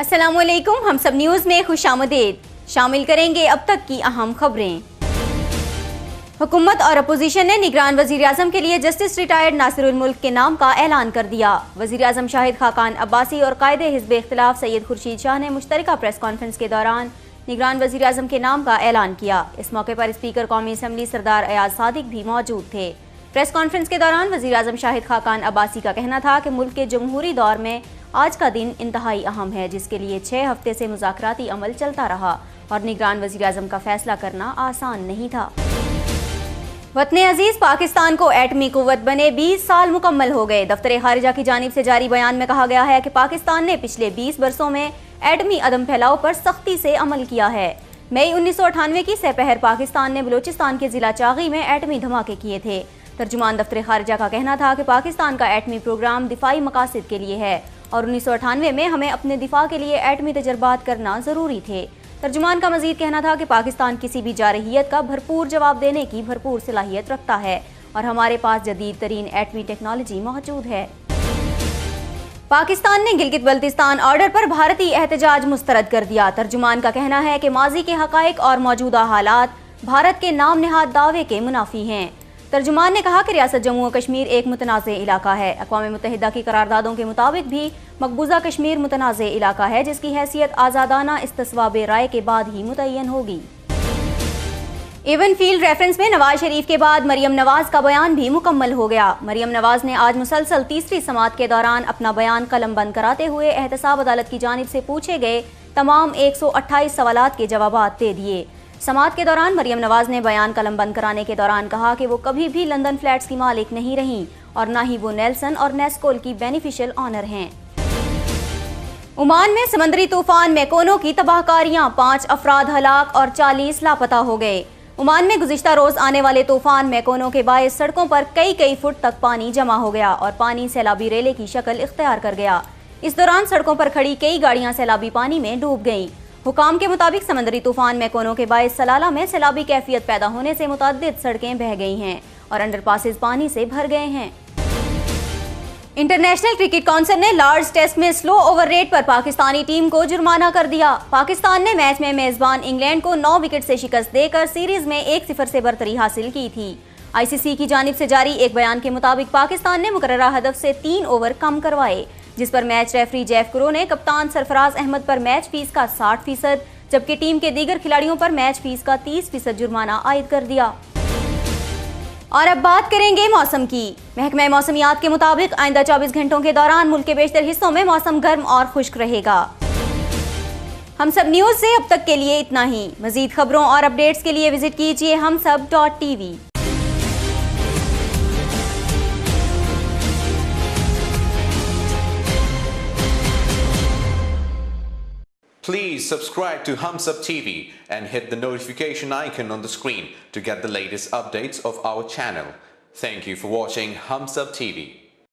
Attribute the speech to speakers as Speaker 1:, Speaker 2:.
Speaker 1: अस्सलामुअलैकुम। हम सब न्यूज़ में खुशामदीद। शामिल करेंगे अब तक की अहम खबरें। हुकूमत और अपोजिशन ने निगरान वजीर आजम के लिए जस्टिस रिटायर्ड नासिरुल मुल्क के नाम का ऐलान कर दिया। वजीर आजम शाहिद खाकान अब्बासी और कायदे हिज़्ब इख्तिलाफ सैयद खुर्शीद शाह ने मुश्तरका प्रेस कॉन्फ्रेंस के दौरान निगरान वजीर आजम के नाम का ऐलान किया। इस मौके पर स्पीकर कौमी असम्बली सरदार अयाज सादिक भी मौजूद थे। प्रेस कॉन्फ्रेंस के दौरान वजीर आजम शाहिद खाकान अब्बासी का कहना था कि मुल्क के जमहूरी दौर में आज का दिन इंतहाई अहम है, जिसके लिए 6 हफ्ते से मुज़ाकराती अमल चलता रहा और निगरान वजीर आजम का फैसला करना आसान नहीं था। वतन अजीज पाकिस्तान को एटमी कुव्वत बने 20 साल मुकम्मल हो गए। दफ्तर खारिजा की जानिब से जारी बयान में कहा गया है कि पाकिस्तान ने पिछले 20 बरसों में एटमी अदम फैलाव पर सख्ती से अमल किया है। मई 1998 की सपहर पाकिस्तान ने बलूचिस्तान के जिला चागी में एटमी धमाके किए थे। तर्जुमान दफ्तर खारिजा का कहना था कि पाकिस्तान का एटमी प्रोग्राम दिफाई मकासद के लिए है और 1998 में हमें अपने दिफा के लिए एटमी तजर्बात करना ज़रूरी थे। तर्जुमान का मजीद कहना था कि पाकिस्तान किसी भी जारहियत का भरपूर जवाब देने की भरपूर सलाहियत रखता है और हमारे पास जदीद तरीन एटमी टेक्नोलॉजी मौजूद है। पाकिस्तान ने गिलगित बल्तिस्तान ऑर्डर पर भारतीय एहतजाज मुस्तरद कर दिया। तर्जुमान का कहना है कि माजी के हकाइक और मौजूदा हालात भारत के नाम नेहाद दावे के मुनाफी हैं। तर्जुमान ने कहा कि रियासत जम्मू और कश्मीर एक मुतनाज़ इलाका है। अक़वाम मुत्तहिदा की करारदादों के मुताबिक भी मकबूजा कश्मीर मुतनाज़ इलाका है, जिसकी हैसियत आज़ादाना इस्तिस्वाब राय के बाद ही मुतय्यन होगी। इवन फील्ड रेफरेंस में नवाज शरीफ के बाद मरियम नवाज का बयान भी मुकम्मल हो गया। मरियम नवाज ने आज मुसलसल तीसरी समात के दौरान अपना बयान कलम बंद कराते हुए एहतसाब अदालत की जानिब से पूछे गए तमाम 128 सवालात के जवाबात दे दिए। समात के दौरान मरियम नवाज ने बयान कलम बंद कराने के दौरान कहा कि वो कभी भी लंदन फ्लैट्स की मालिक नहीं रहीं और न ही वो नेल्सन और नेस्कोल की बेनिफिशियल ऑनर हैं। ओमान में समंदरी तूफान मैकोनो की तबाहकारियां, 5 अफराद हलाक और 40 लापता हो गए। ओमान में गुज़िश्ता रोज आने वाले तूफान मैकोनो के बायस सड़कों पर कई फुट तक पानी जमा हो गया और पानी सैलाबी रेले की शक्ल इख्तियार कर गया। इस दौरान सड़कों पर खड़ी कई गाड़ियां सैलाबी पानी में डूब गईं। हुकाम के मुताबिक समंदरी तूफान मैकोनो के बायस सलाला में सैलाबी कैफियत पैदा होने से मुतअद्दिद सड़कें बह गई हैं और अंडरपासेस पानी से भर गए हैं। इंटरनेशनल क्रिकेट काउंसिल ने लॉर्ड्स टेस्ट में स्लो ओवर रेट पर पाकिस्तानी टीम को जुर्माना कर दिया। पाकिस्तान ने मैच में मेजबान इंग्लैंड को 9 विकेट से शिकस्त देकर सीरीज में 1-0 से बरतरी हासिल की थी। ICC की जानिब से जारी एक बयान के मुताबिक पाकिस्तान ने मुकर्ररा हदफ से 3 ओवर कम करवाए, जिस पर मैच रेफरी जेफ क्रो ने कप्तान सरफराज अहमद पर मैच फीस का 60%, जबकि टीम के दीगर खिलाड़ियों पर मैच फीस का 30% जुर्माना आयद कर दिया। और अब बात करेंगे मौसम की। महकमा मौसमियात के मुताबिक आइंदा 24 घंटों के दौरान मुल्क के बेशतर हिस्सों में मौसम गर्म और खुश्क रहेगा। हम सब न्यूज़ से अब तक के लिए इतना ही। मजीद खबरों और अपडेट्स के लिए विजिट कीजिए humsab.tv।
Speaker 2: Please subscribe to Humsab TV and hit the notification icon on the screen to get the latest updates of our channel. Thank you for watching Humsab TV.